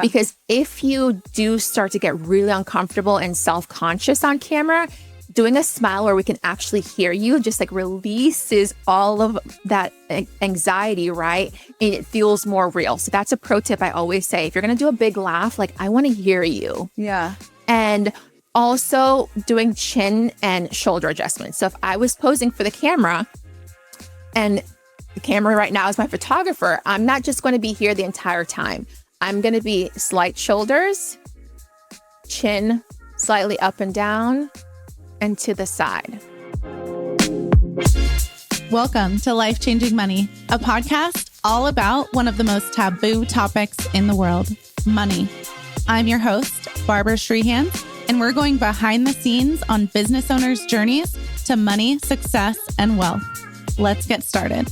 Because if you do start to get really uncomfortable and self-conscious on camera, doing a smile where we can actually hear you just like releases all of that anxiety, right? And it feels more real. So that's a pro tip I always say. If you're going to do a big laugh, like I want to hear you. Yeah. And also doing chin and shoulder adjustments. So if I was posing for the camera and the camera right now is my photographer, I'm not just going to be here the entire time. I'm going to be slight shoulders, chin slightly up and down, and to the side. Welcome to Life Changing Money, a podcast all about one of the most taboo topics in the world, money. I'm your host, Barbara Strehan, and we're going behind the scenes on business owners' journeys to money, success, and wealth. Let's get started.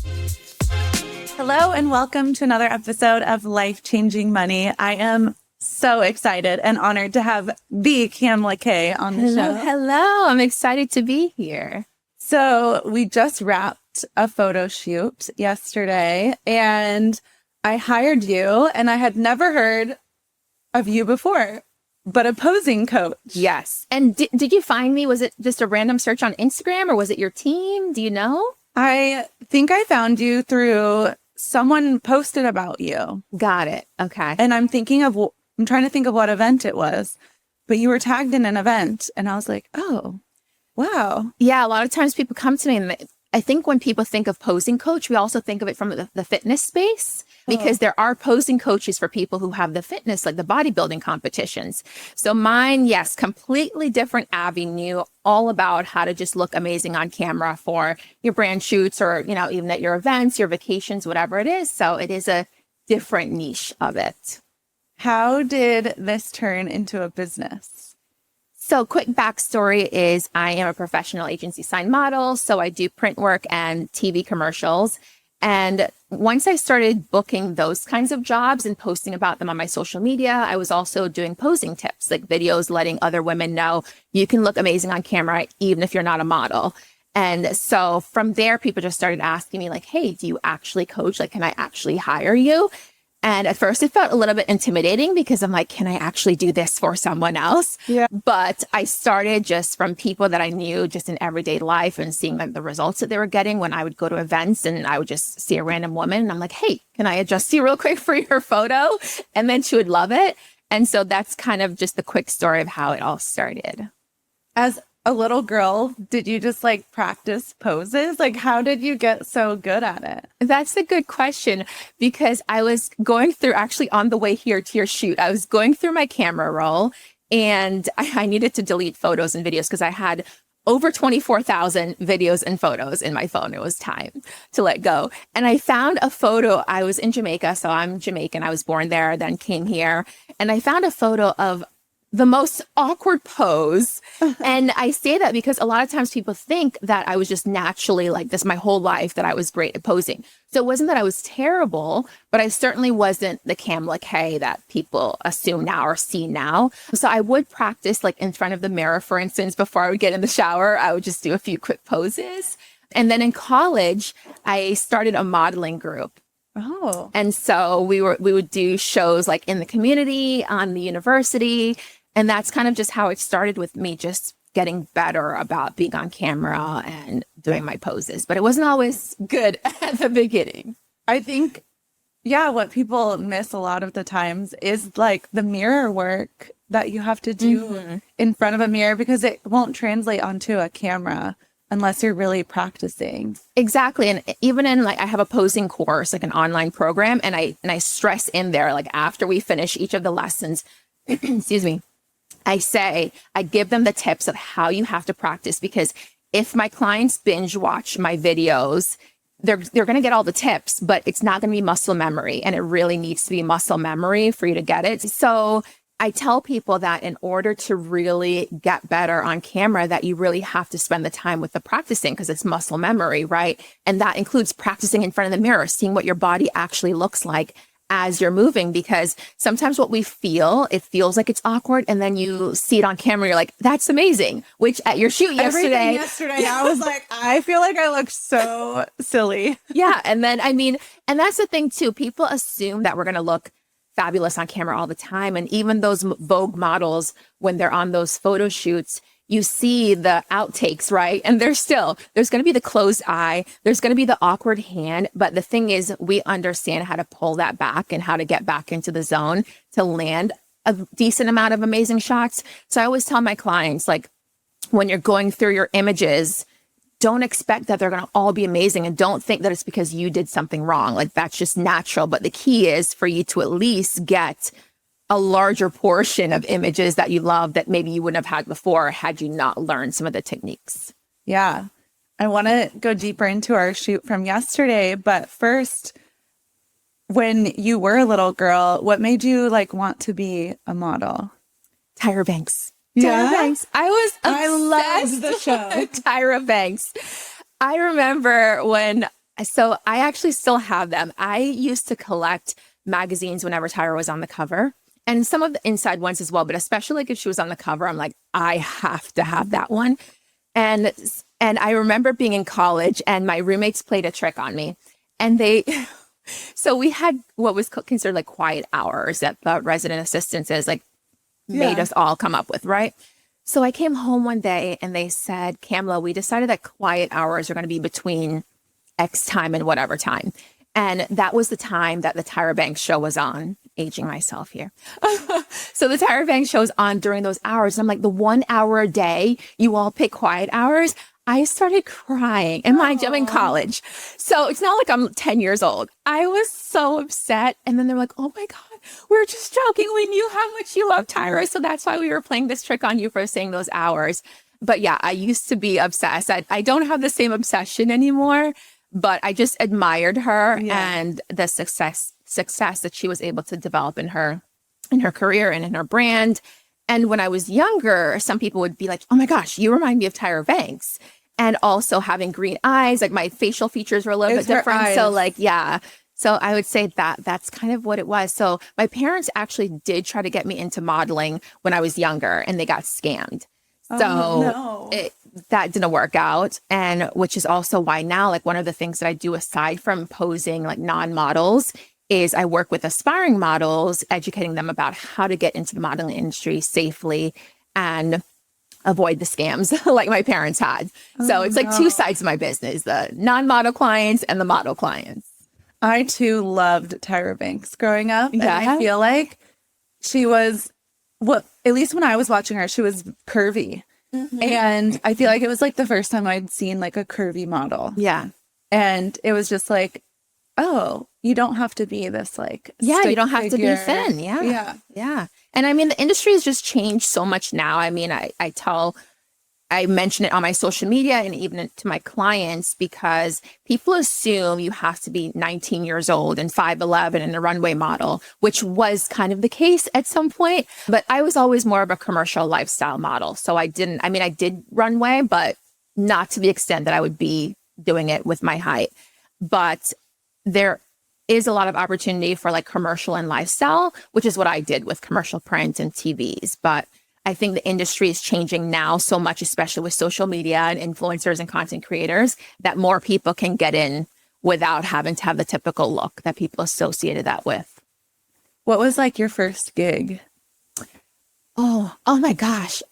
Hello, and welcome to another episode of Life Changing Money. I am so excited and honored to have the Kamla-Kay on the show. Hello. I'm excited to be here. So we just wrapped a photo shoot yesterday, and I hired you, and I had never heard of you before, but a posing coach. Yes. And did you find me? Was it just a random search on Instagram, or was it your team? Do you know? I think I found you through someone posted about you. Got it. Okay. And I'm trying to think of what event it was, but you were tagged in an event, and I was like, oh, wow. Yeah. A lot of times people come to me, and I think when people think of posing coach, we also think of it from the fitness space, because there are posing coaches for people who have the fitness, like the bodybuilding competitions. So mine, yes, completely different avenue, all about how to just look amazing on camera for your brand shoots or, even at your events, your vacations, whatever it is. So it is a different niche of it. How did this turn into a business? So quick backstory is I am a professional agency signed model. So I do print work and TV commercials. And once I started booking those kinds of jobs and posting about them on my social media, I was also doing posing tips, like videos letting other women know you can look amazing on camera, even if you're not a model. And so from there, people just started asking me like, hey, do you actually coach? Like, can I actually hire you? And at first it felt a little bit intimidating because I'm like, can I actually do this for someone else? Yeah. But I started just from people that I knew just in everyday life and seeing like the results that they were getting when I would go to events and I would just see a random woman and I'm like, hey, can I adjust you real quick for your photo? And then she would love it. And so that's kind of just the quick story of how it all started. As a little girl, did you just like practice poses? Like, how did you get so good at it? That's a good question, because I was going through, actually on the way here to your shoot, I was going through my camera roll and I needed to delete photos and videos because I had over 24,000 videos and photos in my phone. It was time to let go. And I found a photo. I was in Jamaica, so I'm Jamaican. I was born there, then came here. And I found a photo of the most awkward pose. And I say that because a lot of times people think that I was just naturally like this my whole life, that I was great at posing. So it wasn't that I was terrible, but I certainly wasn't the Kamla-Kay that people assume now or see now. So I would practice like in front of the mirror, for instance, before I would get in the shower, I would just do a few quick poses. And then in college, I started a modeling group. Oh. And so we would do shows like in the community, on the university. And that's kind of just how it started with me just getting better about being on camera and doing my poses. But it wasn't always good at the beginning. I think, what people miss a lot of the times is like the mirror work that you have to do in front of a mirror, because it won't translate onto a camera unless you're really practicing. Exactly. And even in like, I have a posing course, like an online program, and I stress in there, like after we finish each of the lessons, excuse me, I give them the tips of how you have to practice, because if my clients binge watch my videos, they're going to get all the tips, but it's not going to be muscle memory. And it really needs to be muscle memory for you to get it. So I tell people that in order to really get better on camera, that you really have to spend the time with the practicing, because it's muscle memory, right? And that includes practicing in front of the mirror, seeing what your body actually looks like as you're moving, because sometimes what we feel, it feels like it's awkward, and then you see it on camera, you're like, that's amazing. Which at your shoot yesterday, I was like, I feel like I look so silly. Yeah. And then, and that's the thing too. People assume that we're going to look fabulous on camera all the time. And even those Vogue models, when they're on those photo shoots, you see the outtakes, right? And there's going to be the closed eye. There's going to be the awkward hand. But the thing is, we understand how to pull that back and how to get back into the zone to land a decent amount of amazing shots. So I always tell my clients, like, when you're going through your images, don't expect that they're going to all be amazing, and don't think that it's because you did something wrong. Like, that's just natural. But the key is for you to at least get a larger portion of images that you love that maybe you wouldn't have had before had you not learned some of the techniques. Yeah. I want to go deeper into our shoot from yesterday, but first, when you were a little girl, what made you like want to be a model? Tyra Banks. Yeah? Tyra Banks. I loved the show. with Tyra Banks. I remember so I actually still have them. I used to collect magazines whenever Tyra was on the cover. And some of the inside ones as well, but especially like if she was on the cover, I'm like, I have to have that one. And I remember being in college and my roommates played a trick on me. And so we had what was considered like quiet hours that the resident assistants made us all come up with, right? So I came home one day and they said, Kamla, we decided that quiet hours are going to be between X time and whatever time. And that was the time that the Tyra Banks show was on. Aging myself here. So the Tyra Banks show's on during those hours. And I'm like, the 1 hour a day, you all pick quiet hours. I started crying. And mind you, I'm in college. So it's not like I'm 10 years old. I was so upset. And then they're like, oh my God, we're just joking. We knew how much you love Tyra. So that's why we were playing this trick on you for saying those hours. But yeah, I used to be obsessed. I don't have the same obsession anymore, but I just admired her and the success that she was able to develop in her career and in her brand. And when I was younger, some people would be like, oh my gosh, you remind me of Tyra Banks. And also having green eyes, like my facial features were a little bit different. So like, yeah. So I would say that's kind of what it was. So my parents actually did try to get me into modeling when I was younger and they got scammed. So that didn't work out. And which is also why now, like one of the things that I do aside from posing like non-models is I work with aspiring models, educating them about how to get into the modeling industry safely and avoid the scams like my parents had. So it's like two sides of my business, the non-model clients and the model clients. I too loved Tyra Banks growing up. Yeah. And I feel like she was, at least when I was watching her, she was curvy. Mm-hmm. And I feel like it was like the first time I'd seen like a curvy model. Yeah. And it was just like, oh, you don't have to be this like you don't have to be figure. thin. Yeah. And I mean, the industry has just changed so much now. I mean, I mention it on my social media and even to my clients because people assume you have to be 19 years old and 5'11" and a runway model, which was kind of the case at some point. But I was always more of a commercial lifestyle model. So I did runway, but not to the extent that I would be doing it with my height. But there is a lot of opportunity for like commercial and lifestyle, which is what I did with commercial print and TVs. But I think the industry is changing now so much, especially with social media and influencers and content creators, that more people can get in without having to have the typical look that people associated that with. What was like your first gig? Oh my gosh.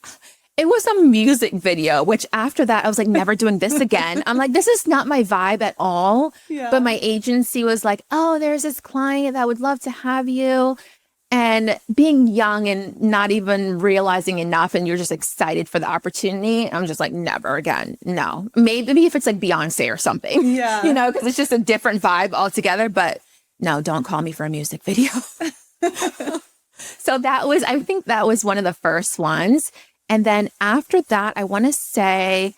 It was a music video, which after that, I was like, never doing this again. I'm like, this is not my vibe at all. Yeah. But my agency was like, oh, there's this client that would love to have you. And being young and not even realizing enough, and you're just excited for the opportunity, I'm just like, never again. No. Maybe if it's like Beyonce or something. Yeah. You know, because it's just a different vibe altogether. But no, don't call me for a music video. So I think that was one of the first ones. And then after that, I want to say,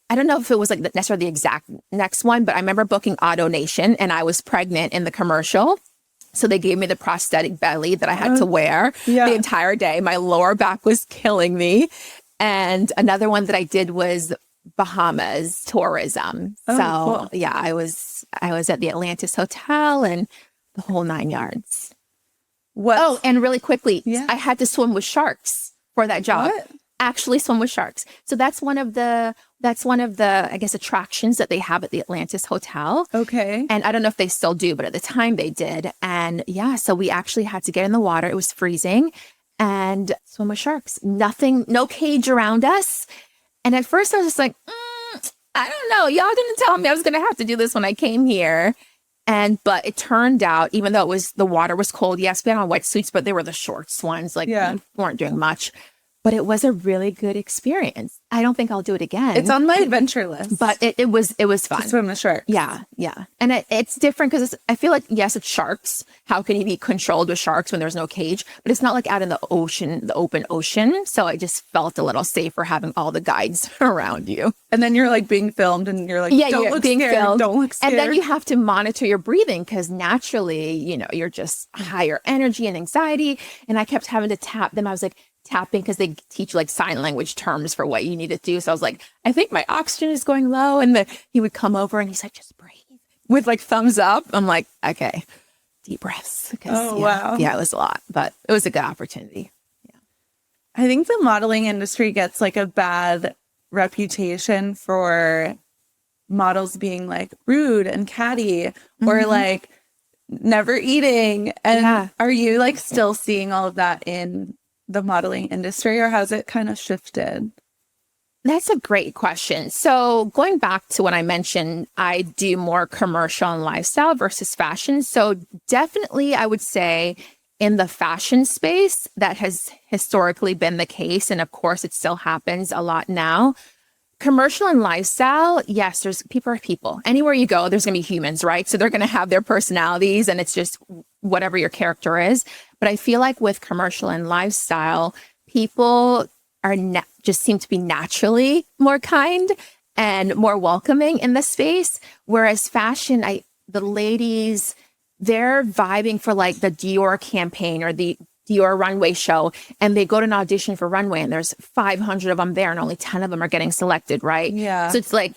I don't know if it was like necessarily the exact next one, but I remember booking AutoNation and I was pregnant in the commercial. So they gave me the prosthetic belly that I had to wear the entire day. My lower back was killing me. And another one that I did was Bahamas tourism. Cool. Yeah, I was at the Atlantis Hotel and the whole 9 yards. And really quickly, I had to swim with sharks for that job. What? actually swim with sharks. So that's one of the I guess attractions that they have at the Atlantis Hotel. Okay. And I don't know if they still do, but at the time they did. And yeah, so we actually had to get in the water. It was freezing and swim with sharks. Nothing, no cage around us. And at first I was just like, I don't know. Y'all didn't tell me I was going to have to do this when I came here. But it turned out, even though the water was cold, yes, we had on wetsuits, but they were the shorts ones. Like, we weren't doing much. But it was a really good experience. I don't think I'll do it again. It's on my adventure list. But it was fun. To swim with sharks. Yeah. And it's different because I feel like, yes, it's sharks. How can you be controlled with sharks when there's no cage? But it's not like out in the ocean, the open ocean. So I just felt a little safer having all the guides around you. And then you're like being filmed and you're like, yeah, don't you're look being scared. filmed. Don't look scared. And then you have to monitor your breathing because naturally, you're just higher energy and anxiety. And I kept having to tap them. I was like, tapping because they teach like sign language terms for what you need to do. So I was like, I think my oxygen is going low. And he would come over and he's like, just breathe with like thumbs up. I'm like, okay, deep breaths. Wow. Yeah, it was a lot, but it was a good opportunity. Yeah. I think the modeling industry gets like a bad reputation for models being like rude and catty or like never eating. And are you like still seeing all of that in the modeling industry, or has it kind of shifted? That's a great question. So going back to what I mentioned, I do more commercial and lifestyle versus fashion. So definitely I would say in the fashion space, that has historically been the case. And of course, it still happens a lot now. Commercial and lifestyle, yes, there's people are people. Anywhere you go, there's going to be humans, right? So they're going to have their personalities and it's just whatever your character is. But I feel like with commercial and lifestyle, people are just seem to be naturally more kind and more welcoming in the space. Whereas fashion, the ladies, they're vibing for like the Dior campaign or the Dior runway show, and they go to an audition for runway and there's 500 of them there and only 10 of them are getting selected, right? Yeah. So it's like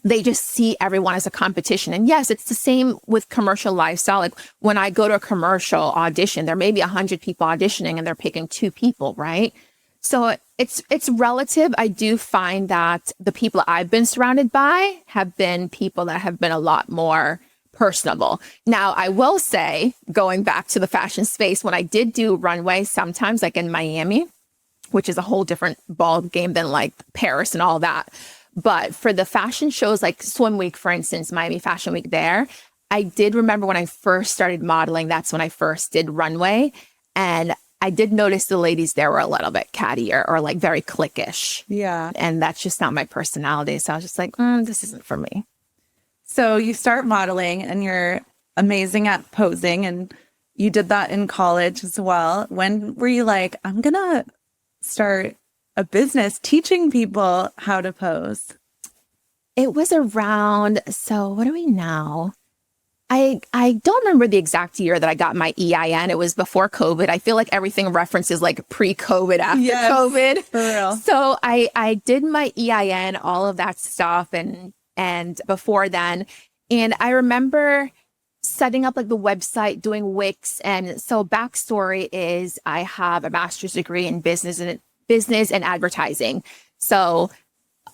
they just see everyone as a competition. And yes, it's the same with commercial lifestyle. Like when I go to a commercial audition, there may be 100 people auditioning and they're picking 2 people, right? So it's relative. I do find that the people I've been surrounded by have been people that have been a lot more personable. Now, I will say, going back to the fashion space, when I did do runway, sometimes like in Miami, which is a whole different ball game than like Paris and all that. But for the fashion shows like Swim Week, for instance, Miami Fashion Week there, I did remember when I first started modeling, that's when I first did runway. And I did notice the ladies there were a little bit cattier or like very cliquish. Yeah. And that's just not my personality. So I was just like, this isn't for me. So you start modeling and you're amazing at posing, and you did that in college as well. When were you like, I'm going to start a business teaching people how to pose? It was around, so what are we now? I don't remember the exact year that I got my EIN. It was before COVID. I feel like everything references like pre-COVID, after COVID. For real. So I did my EIN, all of that stuff, and before then. And I remember setting up like the website, doing Wix. And so backstory is I have a master's degree in business and advertising. So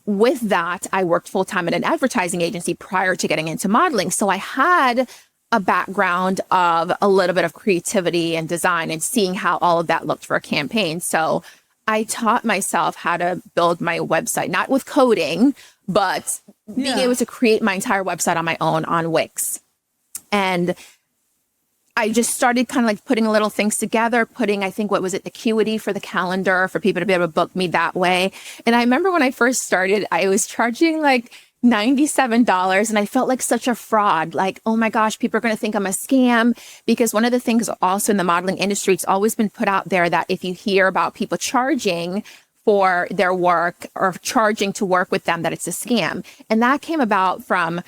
with that, I worked full time at an advertising agency prior to getting into modeling. So I had a background of a little bit of creativity and design and seeing how all of that looked for a campaign. So I taught myself how to build my website, not with coding, but being able to create my entire website on my own on Wix. And I just started kind of like putting little things together, I think, what was it, Acuity for the calendar for people to be able to book me that way. And I remember when I first started, I was charging like $97 and I felt like such a fraud. Like, oh my gosh, people are going to think I'm a scam. Because one of the things also in the modeling industry, it's always been put out there that if you hear about people charging for their work or charging to work with them, that it's a scam. And that came about from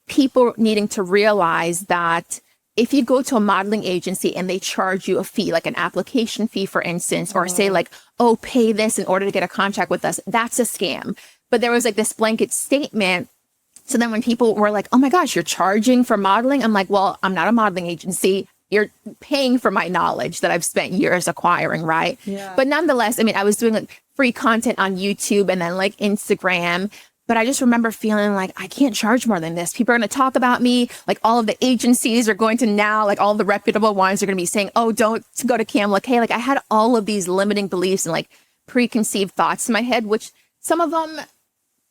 people needing to realize that if you go to a modeling agency and they charge you a fee, like an application fee, for instance, or say like, oh, pay this in order to get a contract with us, that's a scam. But there was like this blanket statement. So then when people were like, oh my gosh, you're charging for modeling? I'm like, well, I'm not a modeling agency. you're paying for my knowledge that I've spent years acquiring, right? Yeah. But nonetheless, I mean, I was doing like free content on YouTube and then like Instagram. But I just remember feeling like I can't charge more than this. People are going to talk about me. Like all of the agencies are going to now, like all the reputable ones are going to be saying, oh, don't go to Kamla-Kay. Like I had all of these limiting beliefs and like preconceived thoughts in my head, which some of them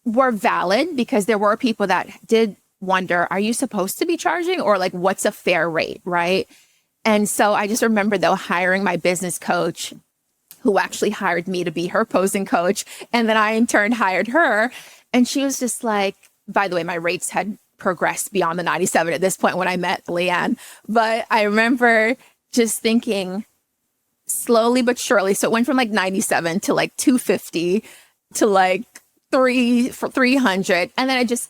were valid because there were people that did wonder, are you supposed to be charging or like what's a fair rate, right? And so I just remember though hiring my business coach who actually hired me to be her posing coach. And then I in turn hired her. And she was just like, by the way, my rates had progressed beyond the 97 at this point when I met Leanne. But I remember just thinking slowly but surely. So it went from like 97 to like 250 to like 300. And then I just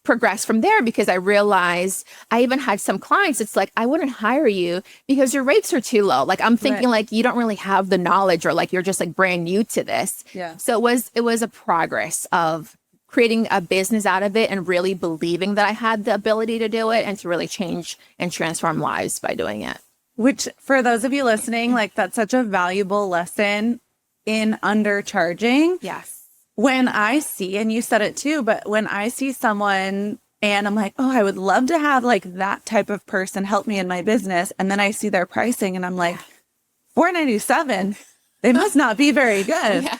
progressed from there because I realized I even had some clients. It's like, I wouldn't hire you because your rates are too low. Like I'm thinking like you don't really have the knowledge or like you're just like brand new to this. Yeah. So it was a progress of creating a business out of it and really believing that I had the ability to do it and to really change and transform lives by doing it. Which for those of you listening, like that's such a valuable lesson in undercharging. Yes. When I see, and you said it too, but when I see someone and I'm like, oh, I would love to have like that type of person help me in my business. And then I see their pricing and I'm like, $497, they must not be very good. Yeah.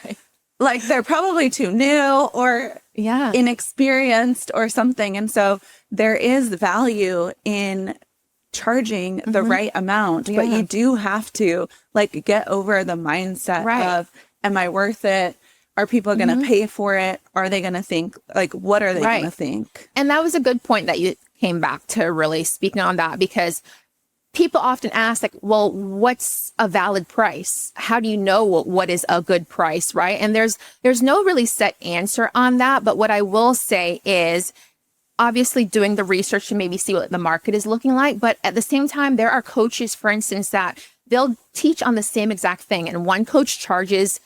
Like they're probably too new or inexperienced or something. And so there is value in charging the right amount, but you do have to like get over the mindset of, am I worth it? Are people going to pay for it? Are they going to think like, what are they going to think? And that was a good point that you came back to really speaking on that because people often ask like, well, what's a valid price? How do you know what is a good price, right? And there's no really set answer on that. But what I will say is obviously doing the research to maybe see what the market is looking like. But at the same time, there are coaches, for instance, that they'll teach on the same exact thing. And one coach charges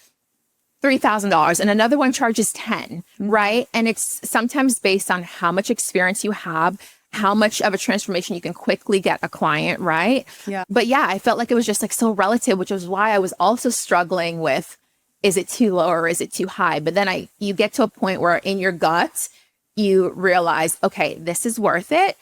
$3,000 and another one charges 10, right? And it's sometimes based on how much experience you have, how much of a transformation you can quickly get a client, right? Yeah. But yeah, I felt like it was just like so relative, which was why I was also struggling with, is it too low or is it too high? But then you get to a point where in your gut, you realize, okay, this is worth it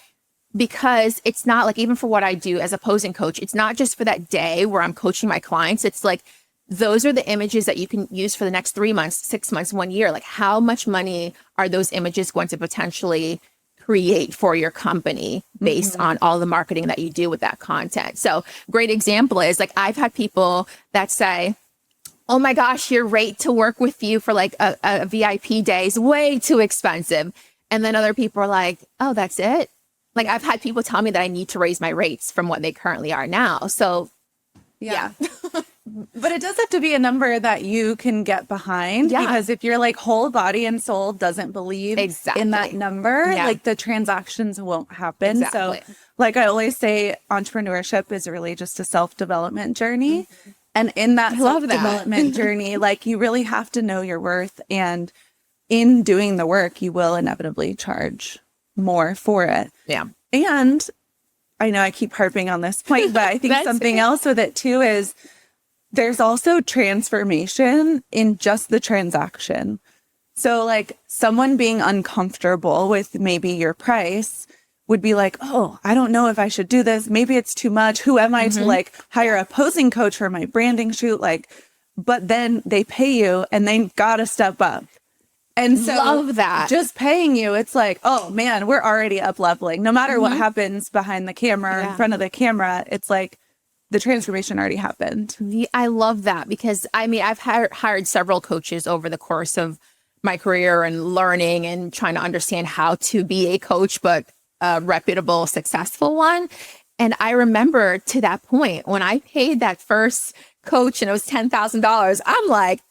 because it's not like, even for what I do as a posing coach, it's not just for that day where I'm coaching my clients. It's like, those are the images that you can use for the next 3 months, 6 months, 1 year. Like how much money are those images going to potentially create for your company based on all the marketing that you do with that content? So great example is like, I've had people that say, oh my gosh, your rate to work with you for like a VIP day is way too expensive. And then other people are like, oh, that's it. Like I've had people tell me that I need to raise my rates from what they currently are now. So yeah. But it does have to be a number that you can get behind because if your like whole body and soul doesn't believe in that number, like the transactions won't happen. So like I always say, entrepreneurship is really just a self-development journey. And in that self-development journey, like you really have to know your worth. And in doing the work, you will inevitably charge more for it. Yeah. And I know I keep harping on this point, but I think something else with it too is there's also transformation in just the transaction. So like someone being uncomfortable with maybe your price would be like, oh, I don't know if I should do this. Maybe it's too much. Who am I to like hire a posing coach for my branding shoot? Like, but then they pay you and they got to step up. And so love that. Just paying you, it's like, oh man, we're already up leveling. No matter what happens behind the camera, in front of the camera, it's like, the transformation already happened. I love that because I mean, I've hired several coaches over the course of my career and learning and trying to understand how to be a coach, but a reputable, successful one. And I remember to that point when I paid that first coach and it was $10,000, I'm like,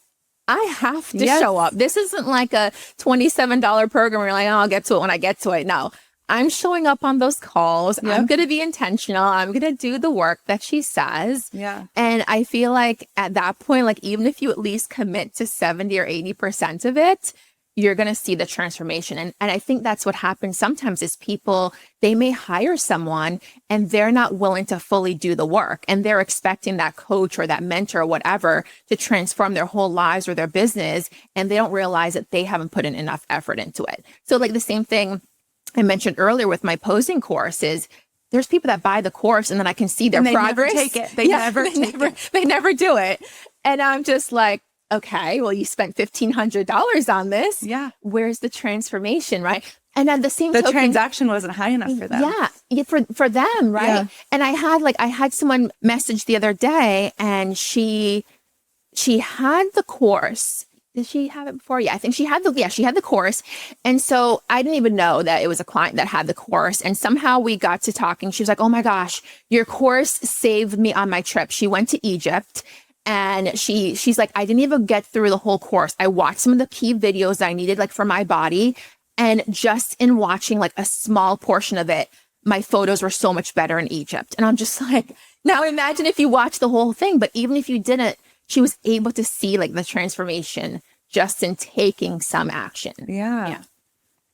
I have to show up. This isn't like a $27 program where you're like, oh, I'll get to it when I get to it. No. I'm showing up on those calls. I'm going to be intentional. I'm going to do the work that she says. Yeah. And I feel like at that point, like even if you at least commit to 70 or 80% of it, you're going to see the transformation. And I think that's what happens sometimes is people, they may hire someone and they're not willing to fully do the work. And they're expecting that coach or that mentor or whatever to transform their whole lives or their business. And they don't realize that they haven't put in enough effort into it. So like the same thing I mentioned earlier with my posing course is there's people that buy the course and then I can see their progress. Never take it. They never take it. They never do it. And I'm just like, okay, well, you spent $1,500 on this. Yeah. Where's the transformation, right? And at the same The token, transaction wasn't high enough for them. Yeah, for them, right? Yeah. And I had someone message the other day, and she had the course. Did she have it before? Yeah, I think she had the course. And so I didn't even know that it was a client that had the course. And somehow we got to talking. She was like, oh my gosh, your course saved me on my trip. She went to Egypt. And she's like, I didn't even get through the whole course. I watched some of the key videos that I needed, like for my body. And just in watching like a small portion of it, my photos were so much better in Egypt. And I'm just like, now imagine if you watch the whole thing, but even if you didn't, she was able to see like the transformation just in taking some action. Yeah.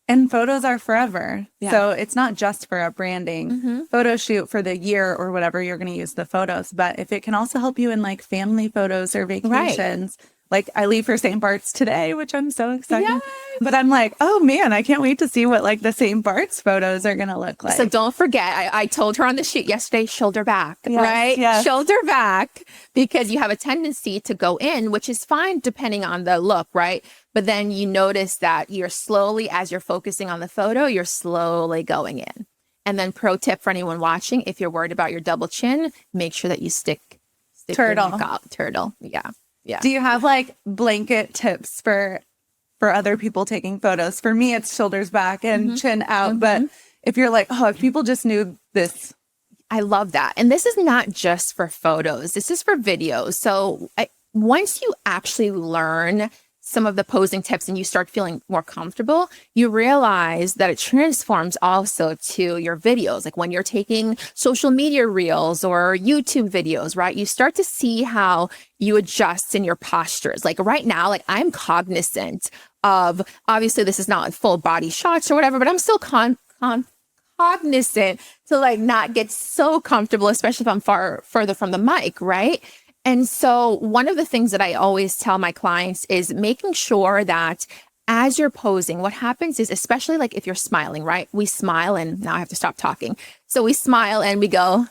And photos are forever. Yeah. So it's not just for a branding photo shoot for the year or whatever you're going to use the photos. But if it can also help you in like family photos or vacations, like I leave for St. Bart's today, which I'm so excited. Yes. But I'm like, oh man, I can't wait to see what like the St. Bart's photos are going to look like. So don't forget, I told her on the shoot yesterday, shoulder back, right? Yes. Shoulder back, because you have a tendency to go in, which is fine depending on the look, right? But then you notice that you're slowly, as you're focusing on the photo, you're slowly going in. And then pro tip for anyone watching, if you're worried about your double chin, make sure that you stick turtle. Your neck out. Turtle. Yeah. Yeah. Do you have like blanket tips for other people taking photos? For me, it's shoulders back and chin out. But if you're like, oh, if people just knew this. I love that. And this is not just for photos. This is for videos. So once you actually learn some of the posing tips and you start feeling more comfortable, you realize that it transforms also to your videos. Like when you're taking social media reels or YouTube videos, right? You start to see how you adjust in your postures. Like right now, like I'm cognizant of, obviously this is not full body shots or whatever, but I'm still cognizant to like not get so comfortable, especially if I'm further from the mic, right? And so one of the things that I always tell my clients is making sure that as you're posing, what happens is, especially like if you're smiling, right? We smile and now I have to stop talking. So we smile and we go,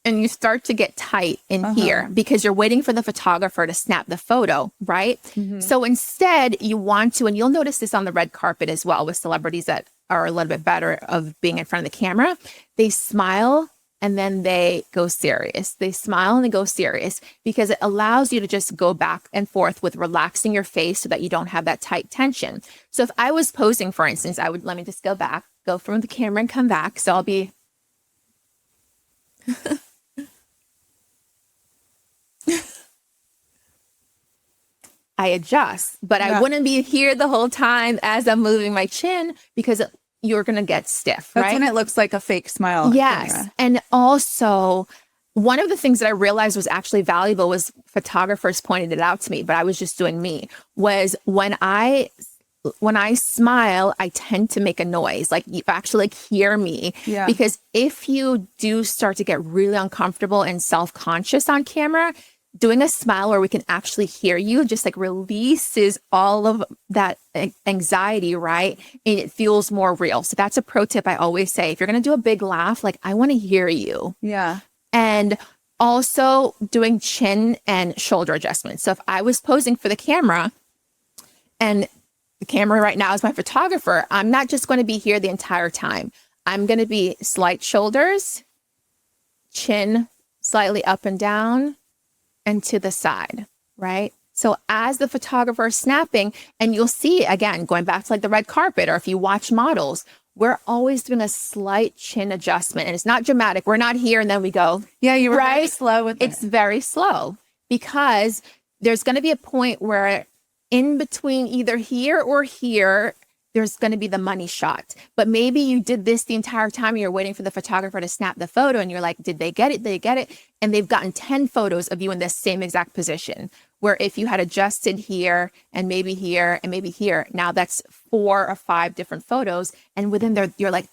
and you start to get tight in here because you're waiting for the photographer to snap the photo, right? So instead you want to, and you'll notice this on the red carpet as well with celebrities that are a little bit better of being in front of the camera, they smile and then they go serious. They smile and they go serious because it allows you to just go back and forth with relaxing your face so that you don't have that tight tension. So if I was posing, for instance, let me just go back, go from the camera and come back. So I'll be, I adjust, but I wouldn't be here the whole time as I'm moving my chin because you're going to get stiff, right? That's when it looks like a fake smile. Yes. And also, one of the things that I realized was actually valuable was photographers pointed it out to me, but I was just doing me, was when I smile, I tend to make a noise. Like you actually like hear me. Yeah. Because if you do start to get really uncomfortable and self-conscious on camera, doing a smile where we can actually hear you just like releases all of that anxiety, right? And it feels more real. So that's a pro tip I always say. If you're going to do a big laugh, like I want to hear you. Yeah. And also doing chin and shoulder adjustments. So if I was posing for the camera and the camera right now is my photographer, I'm not just going to be here the entire time. I'm going to be slight shoulders, chin slightly up and down, and to the side, right? So as the photographer is snapping, and you'll see, again, going back to like the red carpet, or if you watch models, we're always doing a slight chin adjustment. And it's not dramatic. We're not here and then we go. Yeah, you were right? very slow with it. It's very slow because there's going to be a point where in between either here or here, there's going to be the money shot. But maybe you did this the entire time and you're waiting for the photographer to snap the photo and you're like, did they get it? Did they get it? And they've gotten 10 photos of you in this same exact position. where if you had adjusted here and maybe here and maybe here, now that's 4 or 5 different photos. And within there, you're like,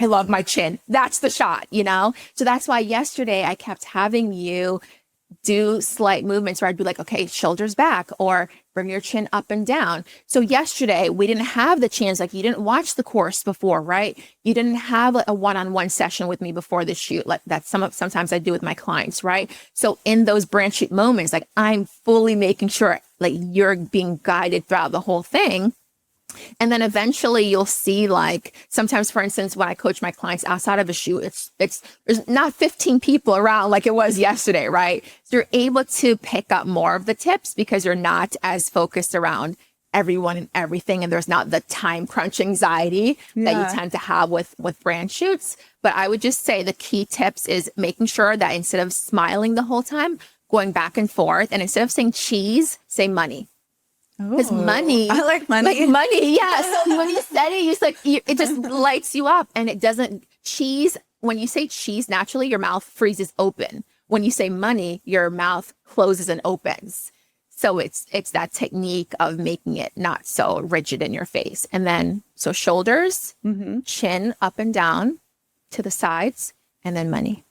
I love my chin. That's the shot, you know? So that's why yesterday I kept having you do slight movements where I'd be like, okay, shoulders back, or bring your chin up and down. So yesterday we didn't have the chance, like you didn't watch the course before, right? You didn't have a one-on-one session with me before the shoot, like that sometimes I do with my clients, right? So in those brand shoot moments, like I'm fully making sure like you're being guided throughout the whole thing. And then eventually you'll see, like sometimes, for instance, when I coach my clients outside of a shoot, there's not 15 people around like it was yesterday, right? So you're able to pick up more of the tips because you're not as focused around everyone and everything. And there's not the time crunch anxiety that you tend to have with brand shoots. But I would just say the key tips is making sure that instead of smiling the whole time, going back and forth, and instead of saying cheese, say money. Because money, I like money. Like money, yeah. So when you said it, it just lights you up, and it doesn't cheese. When you say cheese, naturally your mouth freezes open. When you say money, your mouth closes and opens. So it's that technique of making it not so rigid in your face. And then so shoulders, chin up and down to the sides, and then money.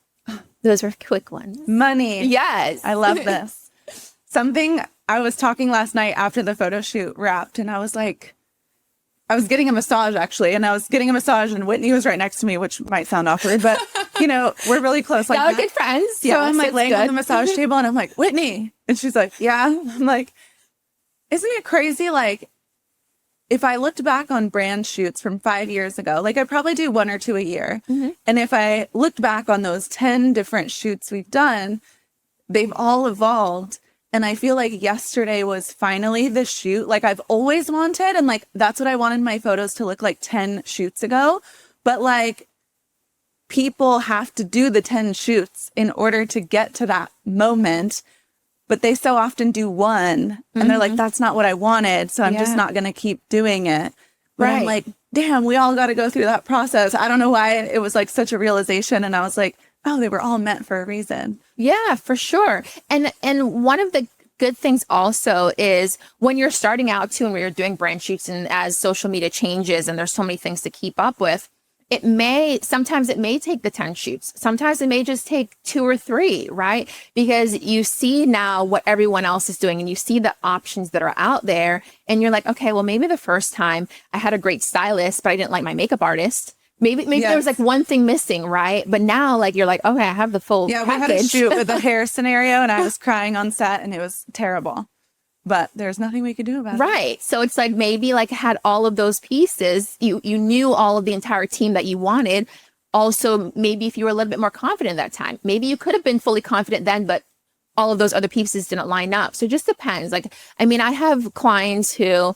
Those were quick ones. Money. Yes, I love this. Something I was talking last night after the photo shoot wrapped, and I was getting a massage actually, and I was getting a massage, and Whitney was right next to me, which might sound awkward, but you know, we're really close. Like, we're good friends. So I'm like laying on the massage table, and I'm like, Whitney, and she's like, yeah. I'm like, isn't it crazy? Like, if I looked back on brand shoots from 5 years ago, like I probably do 1 or 2 a year, and if I looked back on those 10 different shoots we've done, they've all evolved. And I feel like yesterday was finally the shoot like I've always wanted. And like, that's what I wanted my photos to look like 10 shoots ago. But like, people have to do the 10 shoots in order to get to that moment. But they so often do one and they're like, that's not what I wanted. So I'm just not going to keep doing it. But I'm like, damn, we all got to go through that process. I don't know why it was like such a realization. And I was like, oh, they were all meant for a reason. Yeah, for sure. And one of the good things also is when you're starting out too, and when you're doing brand shoots, and as social media changes and there's so many things to keep up with, sometimes it may take the 10 shoots. Sometimes it may just take 2 or 3, right? Because you see now what everyone else is doing and you see the options that are out there, and you're like, okay, well, maybe the first time I had a great stylist, but I didn't like my makeup artist. Maybe there was like one thing missing, right? But now, like, you're like, okay, I have the full package. We had a shoot with a hair scenario, and I was crying on set, and it was terrible. But there's nothing we could do about it. Right. So it's like maybe like had all of those pieces, you knew all of the entire team that you wanted. Also, maybe if you were a little bit more confident that time, maybe you could have been fully confident then, but all of those other pieces didn't line up. So it just depends. Like, I mean, I have clients who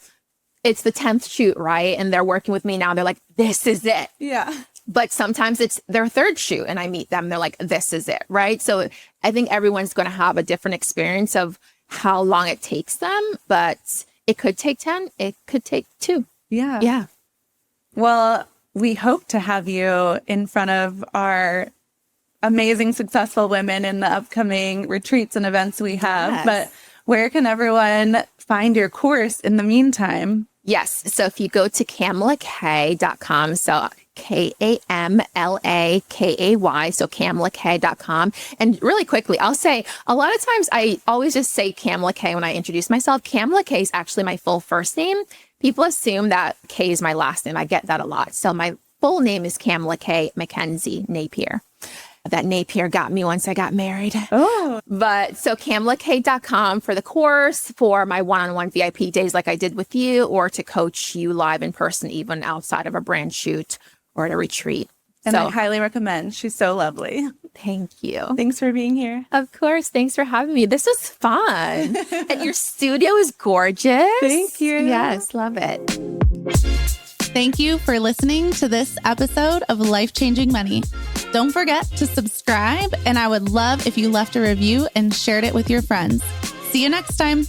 it's the 10th shoot, right? And they're working with me now. They're like, this is it. Yeah. But sometimes it's their 3rd shoot and I meet them. They're like, this is it, right? So I think everyone's going to have a different experience of how long it takes them, but it could take 10, it could take 2. Yeah. Yeah. Well, we hope to have you in front of our amazing, successful women in the upcoming retreats and events we have. Yes. But where can everyone find your course in the meantime? Yes. So if you go to Kamla-Kay.com, so Kamlakay, so Kamla-Kay.com. And really quickly, I'll say a lot of times I always just say Kamla-Kay when I introduce myself. Kamla-Kay is actually my full first name. People assume that Kay is my last name. I get that a lot. So my full name is Kamla-Kay Mackenzie Napier. That Napier got me once I got married. Oh. But so Kamla-Kay.com for the course, for my one-on-one VIP days like I did with you, or to coach you live in person, even outside of a brand shoot or at a retreat. And I highly recommend. She's so lovely. Thank you. Thanks for being here. Of course. Thanks for having me. This was fun. And your studio is gorgeous. Thank you. Yes, love it. Thank you for listening to this episode of Life Changing Money. Don't forget to subscribe, and I would love if you left a review and shared it with your friends. See you next time.